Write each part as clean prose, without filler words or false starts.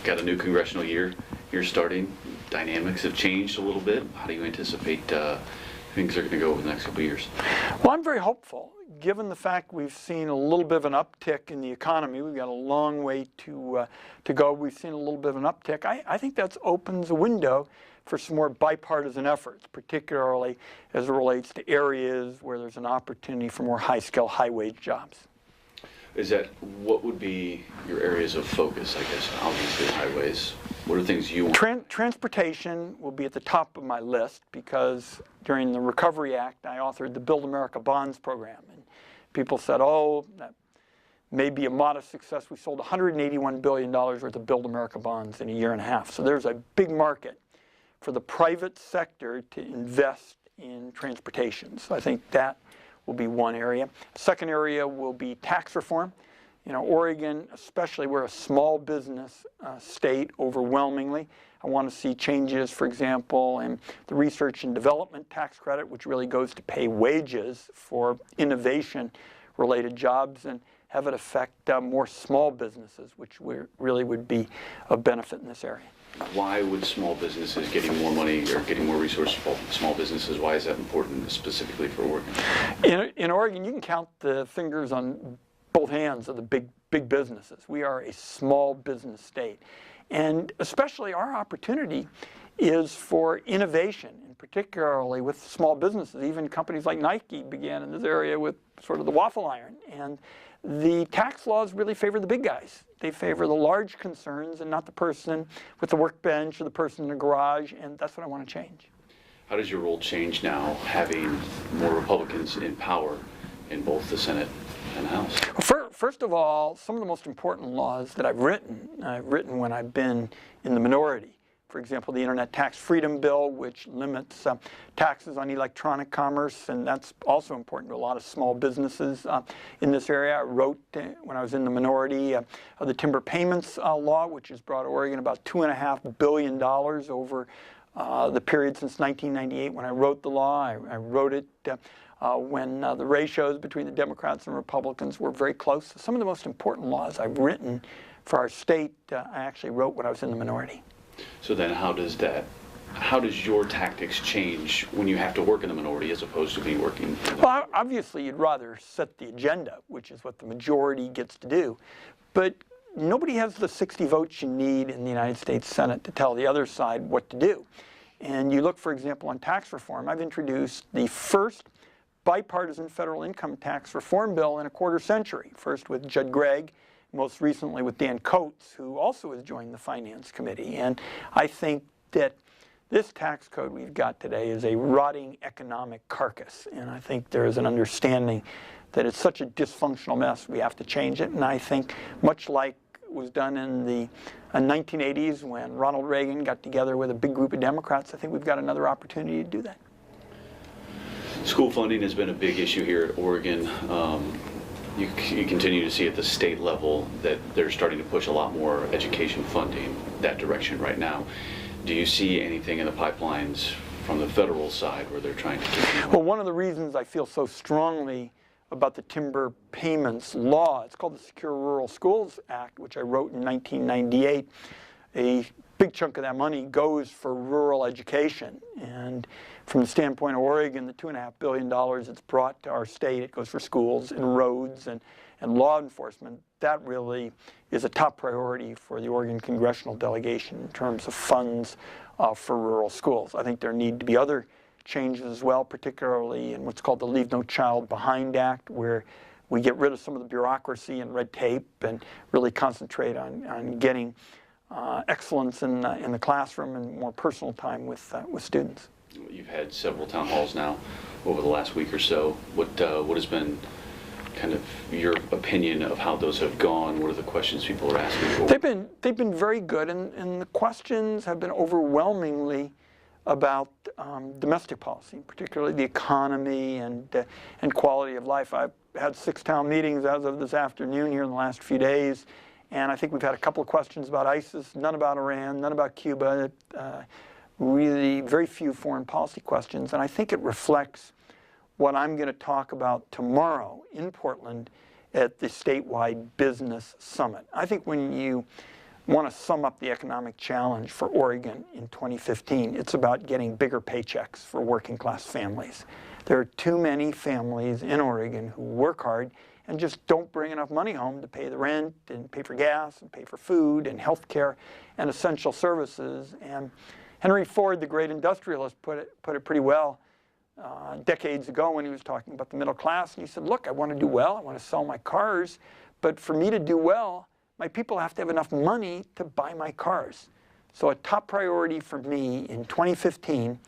got a new congressional year here starting. Dynamics have changed a little bit. How do you anticipate things are going to go over the next couple of years? Well, I'm very hopeful. Given the fact we've seen a little bit of an uptick in the economy, we've got a long way to go. We've seen a little bit of an uptick. I think that opens a window for some more bipartisan efforts, particularly as it relates to areas where there's an opportunity for more high-skill, high-wage jobs. What would be your areas of focus, I guess, obviously highways? What are things you want? Transportation will be at the top of my list because during the Recovery Act, I authored the Build America Bonds program. And people said, oh, that may be a modest success. We sold $181 billion worth of Build America bonds in a year and a half. So there's a big market for the private sector to invest in transportation. So I think that will be one area. Second area will be tax reform. You know, Oregon, especially, we're a small business state overwhelmingly. I want to see changes, for example, in the research and development tax credit, which really goes to pay wages for innovation-related jobs, and have it affect more small businesses, which really would be of benefit in this area. Why would small businesses getting more money or getting more resources for small businesses, why is that important specifically for Oregon? In Oregon, you can count the fingers on both hands of the big businesses. We are a small business state. And especially our opportunity is for innovation, and particularly with small businesses. Even companies like Nike began in this area with sort of the waffle iron. And the tax laws really favor the big guys. They favor the large concerns and not the person with the workbench or the person in the garage, and that's what I want to change. How does your role change now, having more Republicans in power in both the Senate and the House? Well, first of all, some of the most important laws that I've written when I've been in the minority. For example, the Internet Tax Freedom Bill, which limits taxes on electronic commerce, and that's also important to a lot of small businesses in this area. I wrote, when I was in the minority, the Timber Payments Law, which has brought Oregon about $2.5 billion over the period since 1998 when I wrote the law. I wrote it when the ratios between the Democrats and Republicans were very close. So some of the most important laws I've written for our state, I actually wrote when I was in the minority. So then how does your tactics change when you have to work in the minority as opposed to being working? Well, obviously you'd rather set the agenda, which is what the majority gets to do. But nobody has the 60 votes you need in the United States Senate to tell the other side what to do. And you look, for example, on tax reform. I've introduced the first bipartisan federal income tax reform bill in a quarter century, first with Judd Gregg, most recently with Dan Coates, who also has joined the Finance Committee. And I think that this tax code we've got today is a rotting economic carcass. And I think there is an understanding that it's such a dysfunctional mess, we have to change it. And I think much like was done in the 1980s when Ronald Reagan got together with a big group of Democrats, I think we've got another opportunity to do that. School funding has been a big issue here at Oregon. You continue to see at the state level that they're starting to push a lot more education funding that direction right now. Do you see anything in the pipelines from the federal side where they're trying to keep? Well, one of the reasons I feel so strongly about the Timber Payments Law, it's called the Secure Rural Schools Act, which I wrote in 1998. A big chunk of that money goes for rural education. And from the standpoint of Oregon, the $2.5 billion it's brought to our state, it goes for schools and roads and law enforcement. That really is a top priority for the Oregon congressional delegation in terms of funds for rural schools. I think there need to be other changes as well, particularly in what's called the Leave No Child Behind Act, where we get rid of some of the bureaucracy and red tape and really concentrate on getting excellence in the classroom and more personal time with students. You've had several town halls now over the last week or so. What has been kind of your opinion of how those have gone? What are the questions people are asking for? They've been very good, and the questions have been overwhelmingly about domestic policy, particularly the economy and quality of life. I've had 6 town meetings as of this afternoon here in the last few days, and I think we've had a couple of questions about ISIS, none about Iran, none about Cuba, really very few foreign policy questions, and I think it reflects what I'm going to talk about tomorrow in Portland at the statewide business summit. I think when you want to sum up the economic challenge for Oregon in 2015, it's about getting bigger paychecks for working class families. There are too many families in Oregon who work hard and just don't bring enough money home to pay the rent and pay for gas and pay for food and health care and essential services. And Henry Ford, the great industrialist, put it pretty well decades ago when he was talking about the middle class. And he said, look, I want to do well, I want to sell my cars, but for me to do well, my people have to have enough money to buy my cars. So a top priority for me in 2015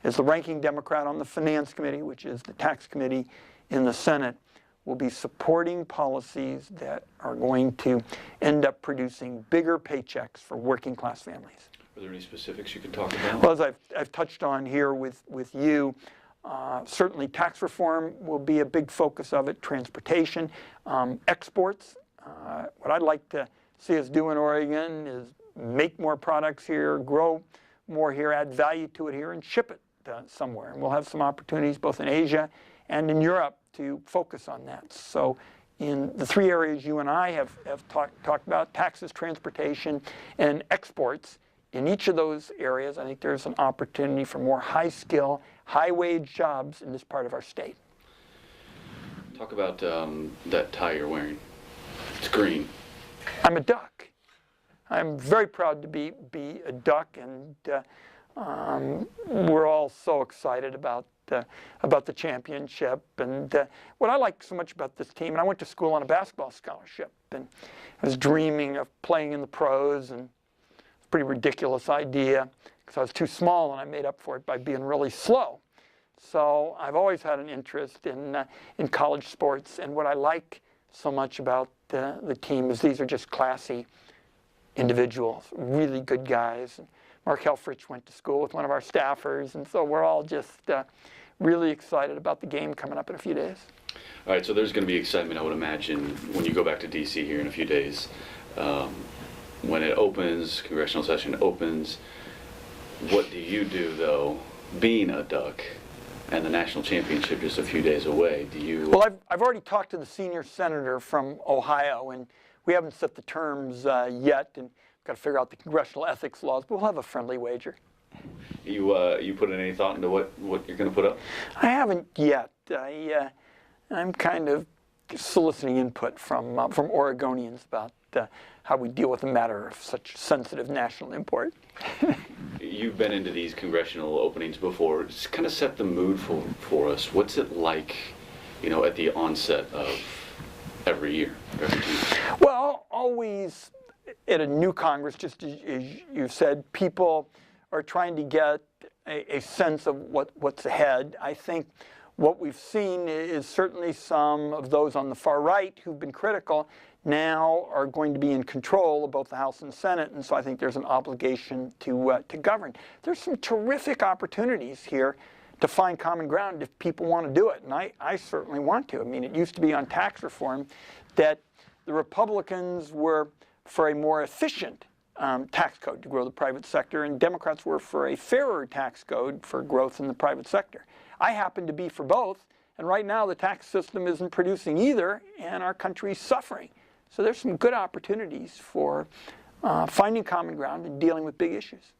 as the ranking Democrat on the Finance Committee, which is the tax committee in the Senate, will be supporting policies that are going to end up producing bigger paychecks for working class families. Are there any specifics you can talk about? Well, as I've touched on here with you, certainly tax reform will be a big focus of it, transportation, exports. What I'd like to see us do in Oregon is make more products here, grow more here, add value to it here, and ship it somewhere. And we'll have some opportunities both in Asia and in Europe to focus on that. So in the three areas you and I have talked about, taxes, transportation, and exports, in each of those areas, I think there's an opportunity for more high-skill, high-wage jobs in this part of our state. Talk about that tie you're wearing. It's green. I'm a duck. I'm very proud to be a duck, and we're all so excited about the championship. And what I like so much about this team, and I went to school on a basketball scholarship, and I was dreaming of playing in the pros, and it's a pretty ridiculous idea because I was too small, and I made up for it by being really slow. So I've always had an interest in college sports, and what I like so much about the team is these are just classy individuals, really good guys. Mark Helfrich went to school with one of our staffers, and so we're all just really excited about the game coming up in a few days. All right, so there's going to be excitement, I would imagine, when you go back to D.C. here in a few days. When it opens, congressional session opens, what do you do, though, being a duck, and the national championship just a few days away? Do you? Well, I've already talked to the senior senator from Ohio, and we haven't set the terms yet, and got to figure out the congressional ethics laws, but we'll have a friendly wager. You put in any thought into what you're going to put up? I haven't yet. I'm kind of soliciting input from Oregonians about how we deal with a matter of such sensitive national import. You've been into these congressional openings before. Just kind of set the mood for us. What's it like, at the onset of every year, every 2 years? Well, always at a new Congress, just as you said, people are trying to get a sense of what's ahead. I think what we've seen is certainly some of those on the far right who've been critical now are going to be in control of both the House and Senate, and so I think there's an obligation to govern. There's some terrific opportunities here to find common ground if people want to do it, and I certainly want to. I mean, it used to be on tax reform that the Republicans were for a more efficient tax code to grow the private sector, and Democrats were for a fairer tax code for growth in the private sector. I happen to be for both, and right now the tax system isn't producing either, and our country's suffering. So there's some good opportunities for finding common ground and dealing with big issues.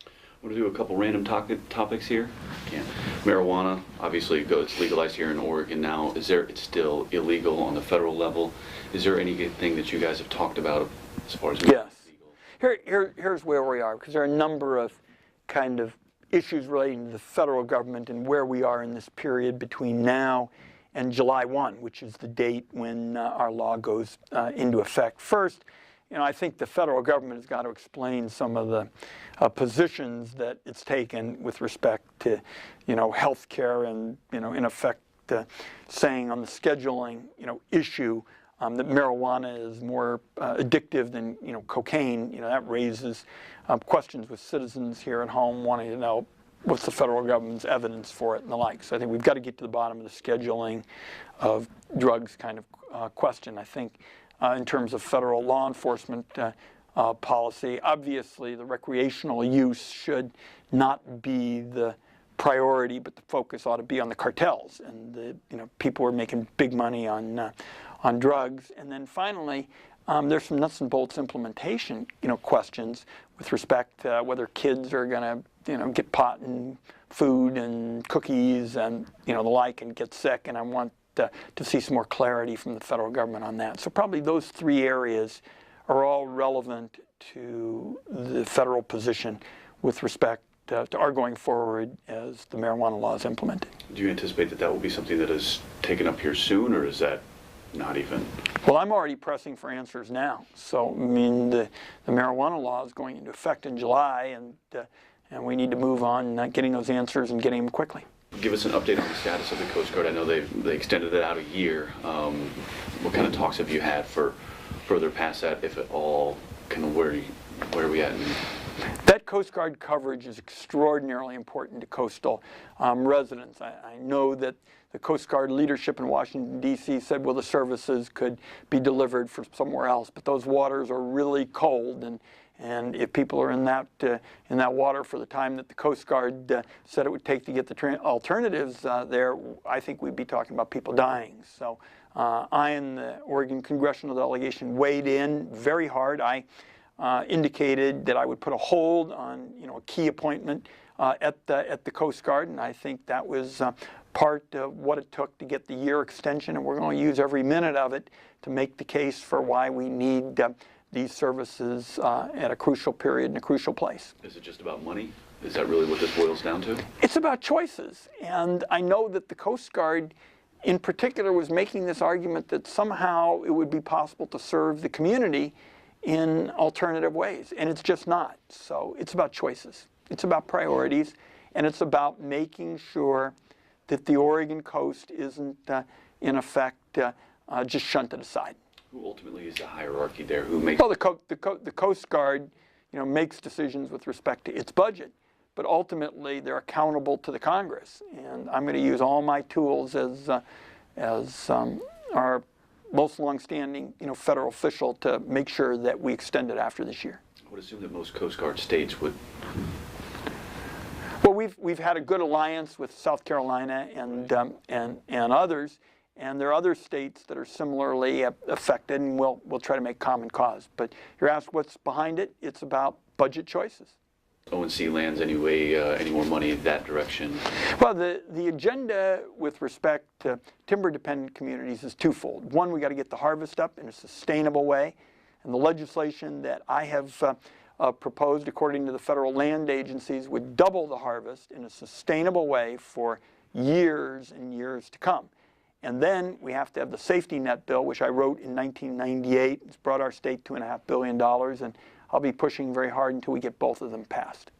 I want to do a couple random topics here. Yeah. Marijuana, obviously, it's legalized here in Oregon now. It's still illegal on the federal level? Is there anything that you guys have talked about as far as yes. Legal? Here's where we are, because there are a number of kind of issues relating to the federal government and where we are in this period between now and July 1, which is the date when our law goes into effect. First, I think the federal government has got to explain some of the positions that it's taken with respect to, health care and, in effect, saying on the scheduling, issue that marijuana is more addictive than, cocaine. That raises questions with citizens here at home wanting to know what's the federal government's evidence for it and the like. So I think we've got to get to the bottom of the scheduling of drugs kind of question. I think in terms of federal law enforcement policy, obviously the recreational use should not be the priority, but the focus ought to be on the cartels and the people who are making big money on drugs. And then finally, There's some nuts and bolts implementation, questions with respect to whether kids are going to, get pot and food and cookies and, the like and get sick. And I want to see some more clarity from the federal government on that. So probably those three areas are all relevant to the federal position with respect to our going forward as the marijuana law is implemented. Do you anticipate that that will be something that is taken up here soon, or is that not even? Well, I'm already pressing for answers now. So, the marijuana law is going into effect in July, and we need to move on getting those answers and getting them quickly. Give us an update on the status of the Coast Guard. I know they extended it out a year. What kind of talks have you had for further past that, if at all? Where are we at? That Coast Guard coverage is extraordinarily important to coastal residents. I know that the Coast Guard leadership in Washington, D.C. said, well, the services could be delivered from somewhere else, but those waters are really cold, and if people are in that water for the time that the Coast Guard said it would take to get the alternatives there, I think we'd be talking about people dying. So I and the Oregon congressional delegation weighed in very hard. I indicated that I would put a hold on a key appointment at the Coast Guard, and I think that was part of what it took to get the year extension, and we're going to use every minute of it to make the case for why we need these services at a crucial period in a crucial place. Is it just about money? Is that really what this boils down to? It's about choices, and I know that the Coast Guard in particular was making this argument that somehow it would be possible to serve the community in alternative ways, and it's just not. So it's about choices, it's about priorities, and it's about making sure that the Oregon coast isn't in effect just shunted aside. Who ultimately is the hierarchy there? Who makes? Well, the Coast Guard, makes decisions with respect to its budget, but ultimately they're accountable to the Congress, and I'm going to use all my tools as our most longstanding, federal official to make sure that we extend it after this year. I would assume that most Coast Guard states would. Well, we've had a good alliance with South Carolina and others, and there are other states that are similarly affected, and we'll try to make common cause. But you're asked what's behind it. It's about budget choices. ONC lands anyway, any more money in that direction? Well, the agenda with respect to timber-dependent communities is twofold. One, we got to get the harvest up in a sustainable way, and the legislation that I have proposed, according to the federal land agencies, would double the harvest in a sustainable way for years and years to come. And then we have to have the safety net bill, which I wrote in 1998. It's brought our state $2.5 billion, and I'll be pushing very hard until we get both of them passed.